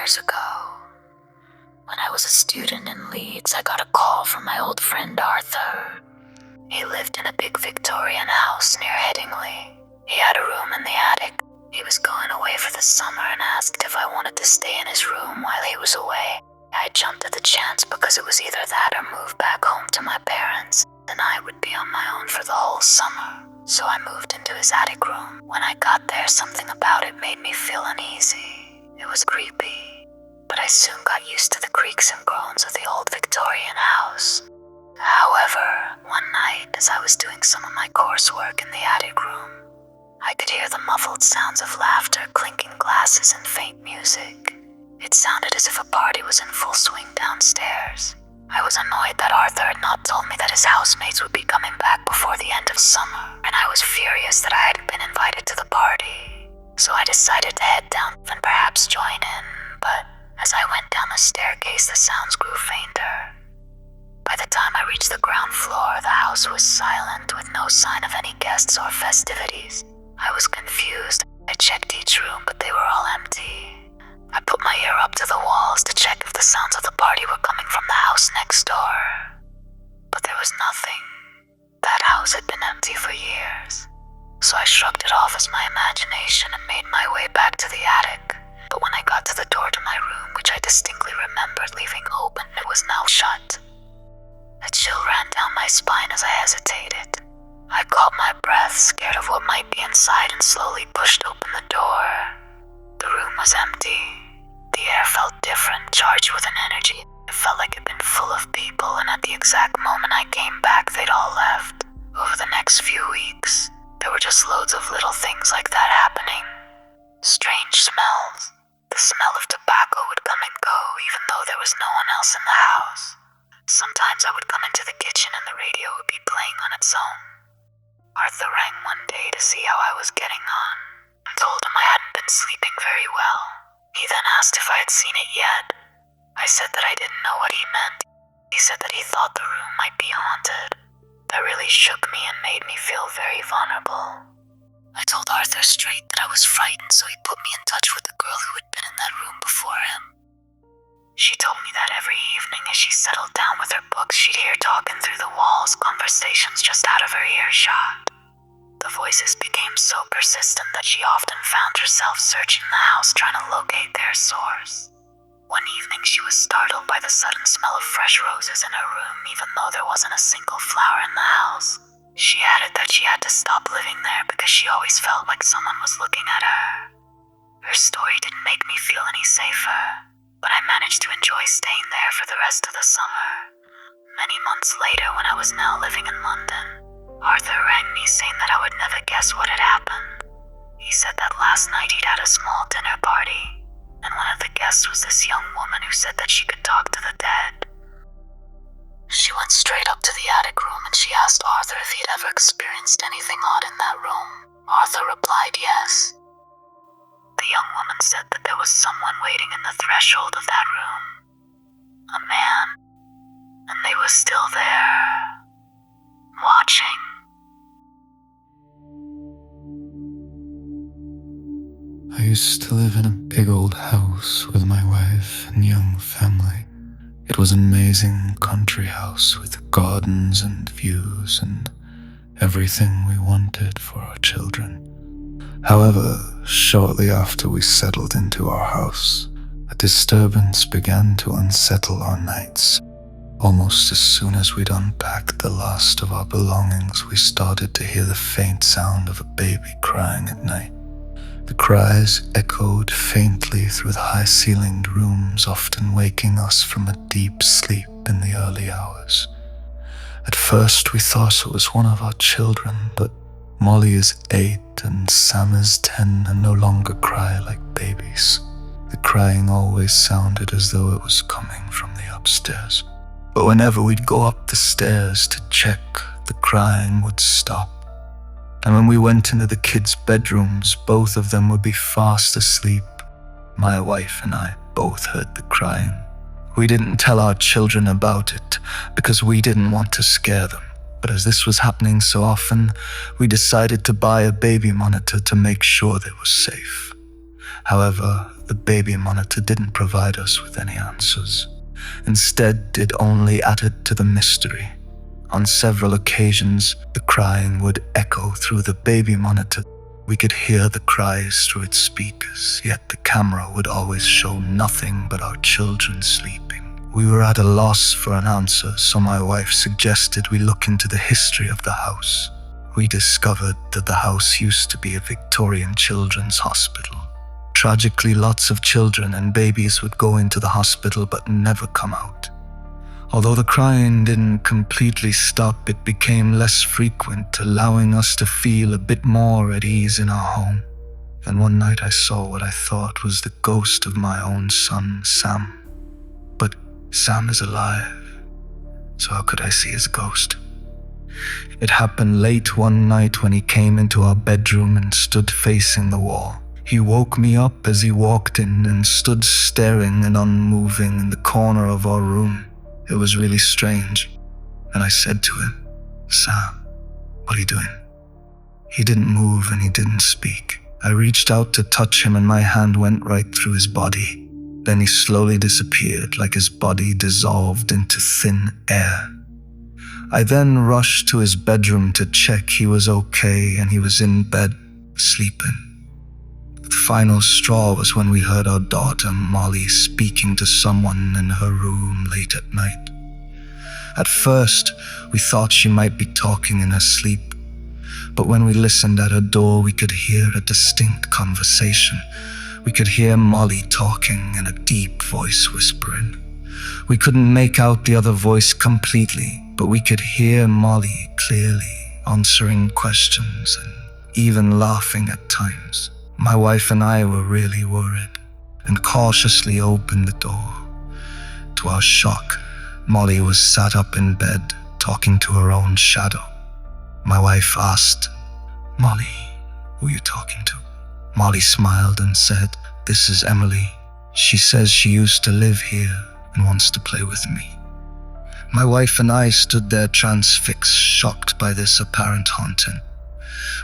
years ago. When I was a student in Leeds, I got a call from my old friend Arthur. He lived in a big Victorian house near Headingley. He had a room in the attic. He was going away for the summer and asked if I wanted to stay in his room while he was away. I jumped at the chance because it was either that or move back home to my parents, and I would be on my own for the whole summer. So I moved into his attic room. When I got there, something about it made me feel uneasy. It was creepy, but I soon got used to the creaks and groans of the old Victorian house. However, one night, as I was doing some of my coursework in the attic room, I could hear the muffled sounds of laughter, clinking glasses, and faint music. It sounded as if a party was in full swing downstairs. I was annoyed that Arthur had not told me that his housemates would be coming back before the end of summer, and I was furious that I hadn't been invited to the party. So I decided to head down and perhaps join in, but as I went down the staircase, the sounds grew fainter. By the time I reached the ground floor, the house was silent, with no sign of any guests or festivities. I was confused. I checked each room, but they were all empty. I put my ear up to the walls to check if the sounds of the party were coming from the house next door. But there was nothing. That house had been empty for years. So I shrugged it off as my imagination and made my way back to the attic. But when I got to the door to my room, which I distinctly remembered leaving open, it was now shut. A chill ran down my spine as I hesitated. I caught my breath, scared of what might be inside, and slowly pushed open the door. The room was empty. The air felt different, charged with an energy. It felt like it had been full of people, and at the exact moment I came back, they'd all left. Over the next few weeks, there were just loads of little things like that happening. Strange smells. The smell of tobacco would come and go, even though there was no one else in the house. Sometimes I would come into the kitchen and the radio would be playing on its own. Arthur rang one day to see how I was getting on, and told him I hadn't been sleeping very well. He then asked if I had seen it yet. I said that I didn't know what he meant. He said that he thought the room might be haunted. That really shook me and made me feel very vulnerable. I told Arthur straight that I was frightened, so he put me in touch with the girl who had been in that room before him. She told me that every evening as she settled down with her books, she'd hear talking through the walls, conversations just out of her earshot. The voices became so persistent that she often found herself searching the house trying to locate their source. One evening she was startled by the sudden smell of fresh roses in her room, even though there wasn't a single flower in the house. She added that she had to stop living there because she always felt like someone was looking at her. Her story didn't make me feel any safer, but I managed to enjoy staying there for the rest of the summer. Many months later, when I was now living in London, Arthur rang me saying that I would never guess what had happened. He said that last night he'd had a small dinner party, and one of the guests was this young woman who said that she could talk to the dead. She went straight up to the attic room and she asked Arthur if he'd ever experienced anything odd in that room. Arthur replied yes. The young woman said that there was someone waiting in the threshold of that room. A man. And they were still there, watching. I used to live in a big old house with my wife and young family. It was an amazing country house with gardens and views and everything we wanted for our children. However, shortly after we settled into our house, a disturbance began to unsettle our nights. Almost as soon as we'd unpacked the last of our belongings, we started to hear the faint sound of a baby crying at night. The cries echoed faintly through the high-ceilinged rooms, often waking us from a deep sleep in the early hours. At first we thought it was one of our children, but Molly is 8 and Sam is 10 and no longer cry like babies. The crying always sounded as though it was coming from the upstairs. But whenever we'd go up the stairs to check, the crying would stop. And when we went into the kids' bedrooms, both of them would be fast asleep. My wife and I both heard the crying. We didn't tell our children about it because we didn't want to scare them. But as this was happening so often, we decided to buy a baby monitor to make sure they were safe. However, the baby monitor didn't provide us with any answers. Instead, it only added to the mystery. On several occasions, the crying would echo through the baby monitor. We could hear the cries through its speakers, yet the camera would always show nothing but our children sleeping. We were at a loss for an answer, so my wife suggested we look into the history of the house. We discovered that the house used to be a Victorian children's hospital. Tragically, lots of children and babies would go into the hospital but never come out. Although the crying didn't completely stop, it became less frequent, allowing us to feel a bit more at ease in our home. Then one night I saw what I thought was the ghost of my own son, Sam. But Sam is alive, so how could I see his ghost? It happened late one night when he came into our bedroom and stood facing the wall. He woke me up as he walked in and stood staring and unmoving in the corner of our room. It was really strange, and I said to him, "Sam, what are you doing?" He didn't move and he didn't speak. I reached out to touch him and my hand went right through his body. Then he slowly disappeared, like his body dissolved into thin air. I then rushed to his bedroom to check he was okay, and he was in bed, sleeping. The final straw was when we heard our daughter Molly speaking to someone in her room late at night. At first, we thought she might be talking in her sleep, but when we listened at her door, we could hear a distinct conversation. We could hear Molly talking in a deep voice whispering. We couldn't make out the other voice completely, but we could hear Molly clearly, answering questions and even laughing at times. My wife and I were really worried and cautiously opened the door. To our shock, Molly was sat up in bed, talking to her own shadow. My wife asked, "Molly, who are you talking to?" Molly smiled and said, "This is Emily. She says she used to live here and wants to play with me." My wife and I stood there transfixed, shocked by this apparent haunting.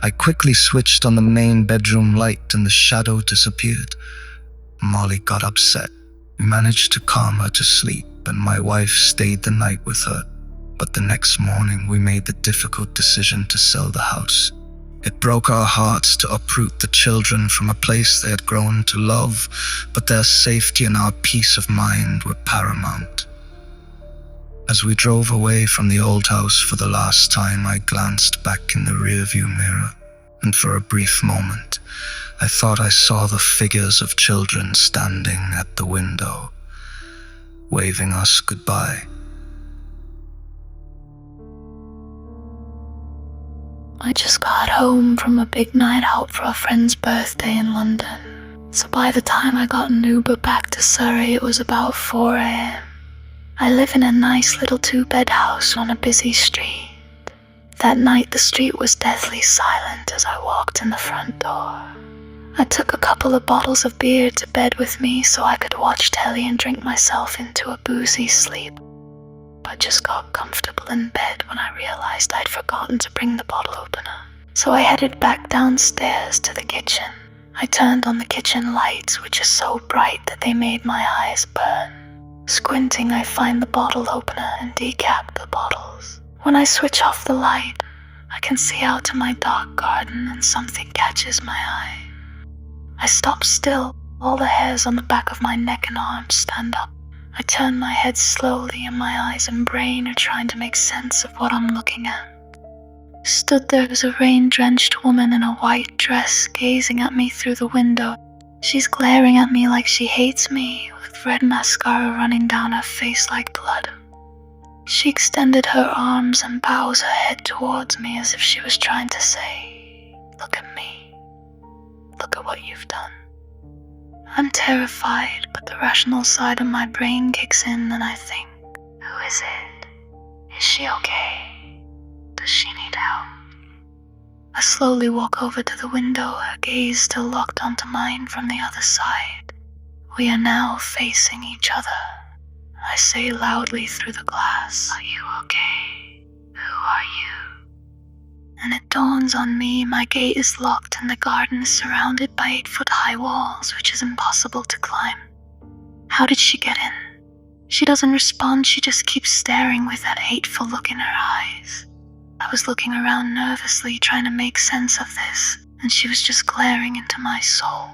I quickly switched on the main bedroom light and the shadow disappeared. Molly got upset. We managed to calm her to sleep and my wife stayed the night with her. But the next morning we made the difficult decision to sell the house. It broke our hearts to uproot the children from a place they had grown to love, but their safety and our peace of mind were paramount. As we drove away from the old house for the last time, I glanced back in the rearview mirror, and for a brief moment, I thought I saw the figures of children standing at the window, waving us goodbye. I just got home from a big night out for a friend's birthday in London, so by the time I got an Uber back to Surrey, it was about 4 a.m. I live in a nice little 2-bed house on a busy street. That night the street was deathly silent as I walked in the front door. I took a couple of bottles of beer to bed with me so I could watch telly and drink myself into a boozy sleep. I just got comfortable in bed when I realized I'd forgotten to bring the bottle opener. So I headed back downstairs to the kitchen. I turned on the kitchen lights, which are so bright that they made my eyes burn. Squinting, I find the bottle opener and decap the bottles. When I switch off the light, I can see out to my dark garden and something catches my eye. I stop still. All the hairs on the back of my neck and arms stand up. I turn my head slowly and my eyes and brain are trying to make sense of what I'm looking at. Stood there was a rain-drenched woman in a white dress gazing at me through the window. She's glaring at me like she hates me, with red mascara running down her face like blood. She extended her arms and bows her head towards me as if she was trying to say, "Look at me. Look at what you've done." I'm terrified, but the rational side of my brain kicks in and I think, who is it? Is she okay? Does she need help? I slowly walk over to the window, her gaze still locked onto mine from the other side. We are now facing each other. I say loudly through the glass, "Are you okay? Who are you?" and it dawns on me my gate is locked and the garden is surrounded by 8-foot-high walls, which is impossible to climb. How did she get in? She doesn't respond, she just keeps staring with that hateful look in her eyes. I was looking around nervously, trying to make sense of this, and she was just glaring into my soul.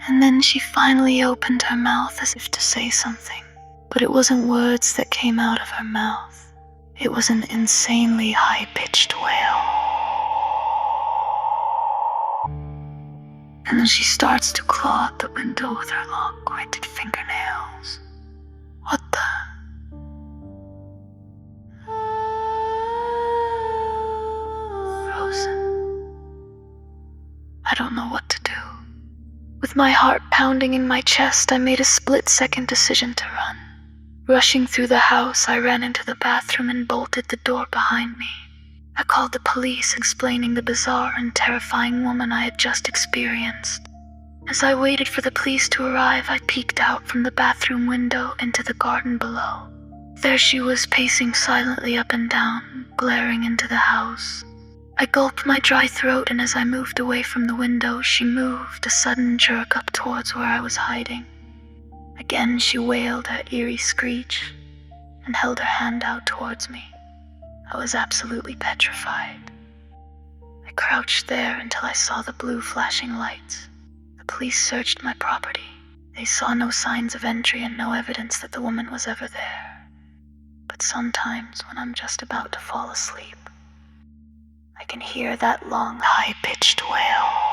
And then she finally opened her mouth as if to say something, but it wasn't words that came out of her mouth. It was an insanely high-pitched wail. And then she starts to claw at the window with her long, pointed fingernails. What the? Frozen. I don't know what to do. With my heart pounding in my chest, I made a split-second decision to run. Rushing through the house, I ran into the bathroom and bolted the door behind me. I called the police, explaining the bizarre and terrifying woman I had just experienced. As I waited for the police to arrive, I peeked out from the bathroom window into the garden below. There she was, pacing silently up and down, glaring into the house. I gulped my dry throat, and as I moved away from the window, she moved, a sudden jerk up towards where I was hiding. Again she wailed her eerie screech and held her hand out towards me. I was absolutely petrified. I crouched there until I saw the blue flashing lights. The police searched my property. They saw no signs of entry and no evidence that the woman was ever there. But sometimes when I'm just about to fall asleep, I can hear that long, high-pitched wail.